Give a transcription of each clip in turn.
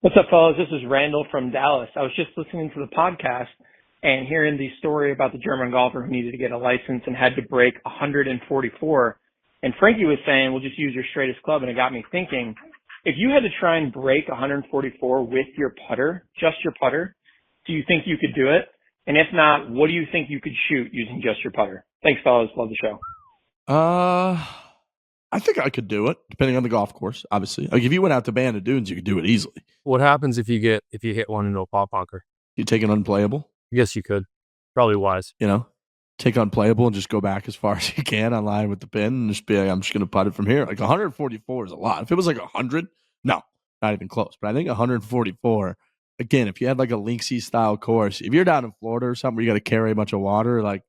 What's up, fellas? This is Randall from Dallas. I was just listening to the podcast and hearing the story about the German golfer who needed to get a license and had to break 144. And Frankie was saying, we'll just use your straightest club. And it got me thinking, if you had to try and break 144 with your putter, just your putter, do you think you could do it? And if not, what do you think you could shoot using just your putter? Thanks, fellas. Love the show. I think I could do it, depending on the golf course, obviously. Like if you went out to Bandon Dunes, you could do it easily. What happens if you hit one into a pop bunker? You take an unplayable? Yes, you could. Probably wise. You know, take unplayable and just go back as far as you can on line with the pin and just be like, I'm just going to putt it from here. Like 144 is a lot. If it was like 100, no, not even close. But I think 144, again, if you had like a Linksy style course, if you're down in Florida or something where you got to carry a bunch of water, like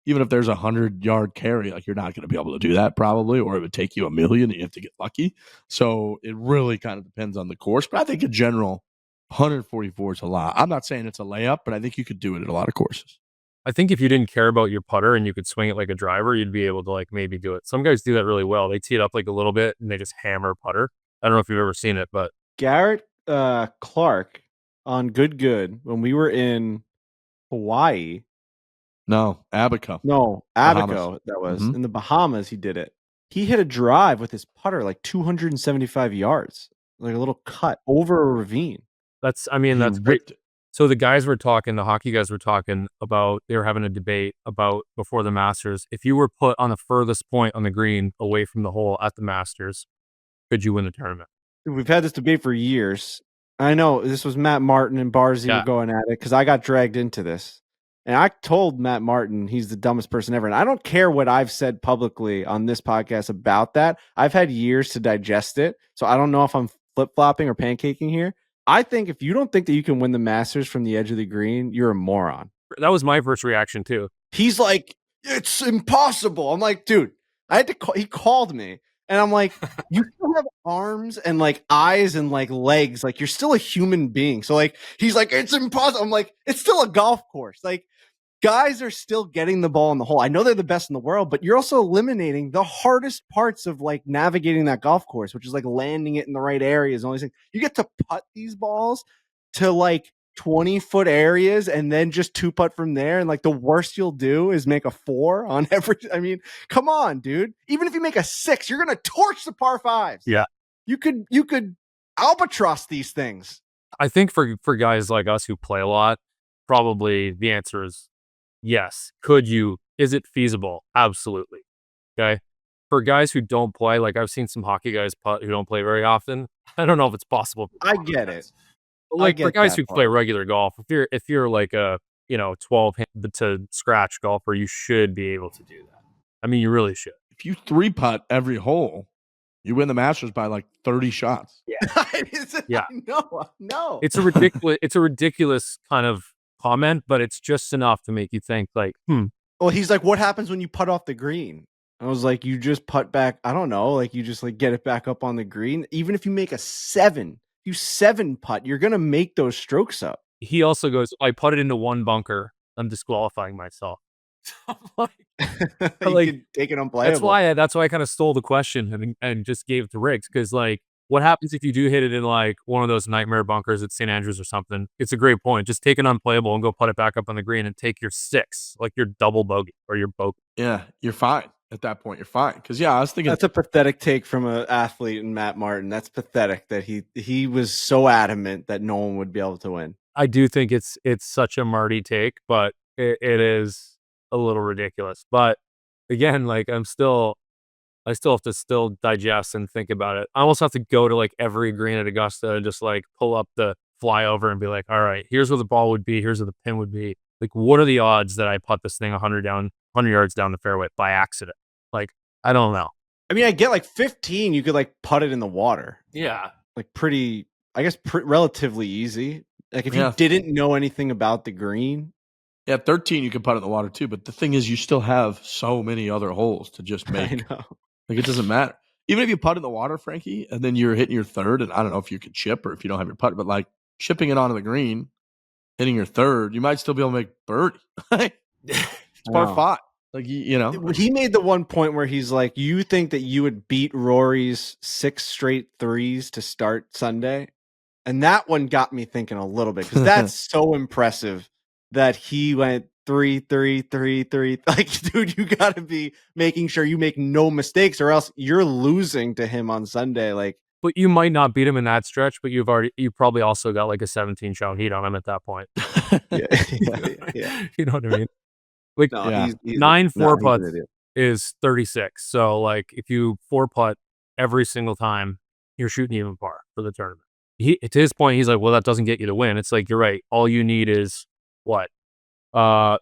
even if there's a 100-yard carry, like you're not going to be able to do that probably, or it would take you $1 million and you have to get lucky. So it really kind of depends on the course. But I think in general, 144 is a lot. I'm not saying it's a layup, but I think you could do it at a lot of courses. I think if you didn't care about your putter and you could swing it like a driver, you'd be able to like maybe do it. Some guys do that really well. They tee it up like a little bit and they just hammer putter. I don't know if you've ever seen it, but Garrett Clark on Good when we were in Hawaii. No, Abaco. That was in the Bahamas. He did it. He hit a drive with his putter like 275 yards, like a little cut over a ravine. That's great. So the hockey guys were talking about, they were having a debate about before the Masters. If you were put on the furthest point on the green away from the hole at the Masters, could you win the tournament? We've had this debate for years. I know this was Matt Martin and Barzy were going at it because I got dragged into this. And I told Matt Martin he's the dumbest person ever. And I don't care what I've said publicly on this podcast about that. I've had years to digest it. So I don't know if I'm flip-flopping or pancaking here. I think if you don't think that you can win the Masters from the edge of the green, you're a moron. That was my first reaction too. He's like, it's impossible. I'm like, dude, I had to call. He called me. And I'm like, you still have arms and like eyes and like legs. Like you're still a human being. So like, he's like, it's impossible. I'm like, it's still a golf course. Like guys are still getting the ball in the hole. I know they're the best in the world, but you're also eliminating the hardest parts of like navigating that golf course, which is like landing it in the right areas. All these things. You get to putt these balls to like 20-foot areas and then just two putt from there. And like the worst you'll do is make a 4 on every. I mean, come on, dude. Even if you make a 6, you're gonna torch the par 5s. Yeah, you could albatross these things. I think for guys like us who play a lot, probably the answer is yes. Could you? Is it feasible? Absolutely. Okay. For guys who don't play, like I've seen some hockey guys putt who don't play very often. I don't know if it's possible. I get it. Like for guys who play regular golf, if you're like a 12 to scratch golfer, you should be able to do that. I mean, you really should. If you 3-putt every hole, you win the Masters by like 30 shots. Yeah. No. It's a ridiculous kind of comment, but it's just enough to make you think like, Well, he's like, what happens when you putt off the green? I was like, you just putt back. I don't know. Like you just like get it back up on the green. Even if you make a 7. You 7-putt, you're going to make those strokes up. He also goes, I putted into one bunker. I'm disqualifying myself. Like, take it unplayable. That's why I kind of stole the question and just gave it to Riggs. Because like, what happens if you do hit it in like one of those nightmare bunkers at St. Andrews or something? It's a great point. Just take an unplayable and go put it back up on the green and take your 6, like your double bogey or your bogey. Yeah, you're fine. At that point, you're fine. Because, I was thinking... That's a pathetic take from an athlete in Matt Martin. That's pathetic that he was so adamant that no one would be able to win. I do think it's such a Marty take, but it is a little ridiculous. But again, like I still have to digest and think about it. I almost have to go to like every green at Augusta and just like pull up the flyover and be like, all right, here's where the ball would be. Here's where the pin would be. Like, what are the odds that I putt this thing 100 yards down the fairway by accident? Like, I don't know. I mean, I get like 15, you could like putt it in the water. Yeah. Like relatively easy. Like if you didn't know anything about the green. Yeah, 13 you can putt in the water too. But the thing is, you still have so many other holes to just make. I know. Like it doesn't matter. Even if you putt in the water, Frankie, and then you're hitting your third, and I don't know if you could chip or if you don't have your putt, but like chipping it onto the green, hitting your third, you might still be able to make birdie. It's par 5. Like, he made the one point where he's like, you think that you would beat Rory's 6 straight threes to start Sunday? And that one got me thinking a little bit because that's so impressive that he went 3, 3, 3, 3. Like, dude, you got to be making sure you make no mistakes or else you're losing to him on Sunday. Like, But you might not beat him in that stretch, but you probably also got like a 17 shot heat on him at that point. yeah. You know what I mean? Like, No, Yeah. he's 9 no, 4 he's an putts idiot. is 36. So, like, if you 4 putt every single time, you're shooting even par for the tournament. To his point, he's like, well, that doesn't get you to win. It's like, you're right. All you need is what?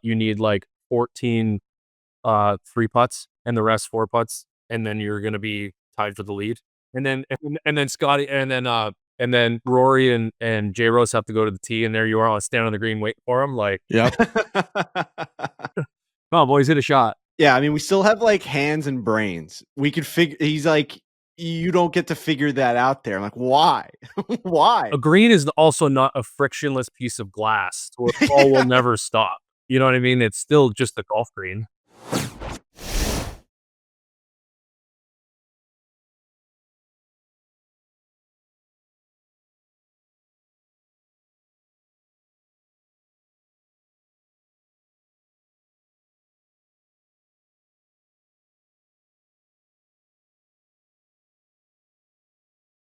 You need like 14 3 putts and the rest 4 putts, and then you're gonna be tied for the lead. And then Scotty and then Rory and J Rose have to go to the tee, and there you are, I'll stand on the green waiting for him. Like, Yep. come on, boys, hit a shot. Yeah, I mean, we still have like hands and brains. We could figure. He's like, you don't get to figure that out there. I'm like, why? Why? A green is also not a frictionless piece of glass, so the ball will never stop. You know what I mean? It's still just a golf green.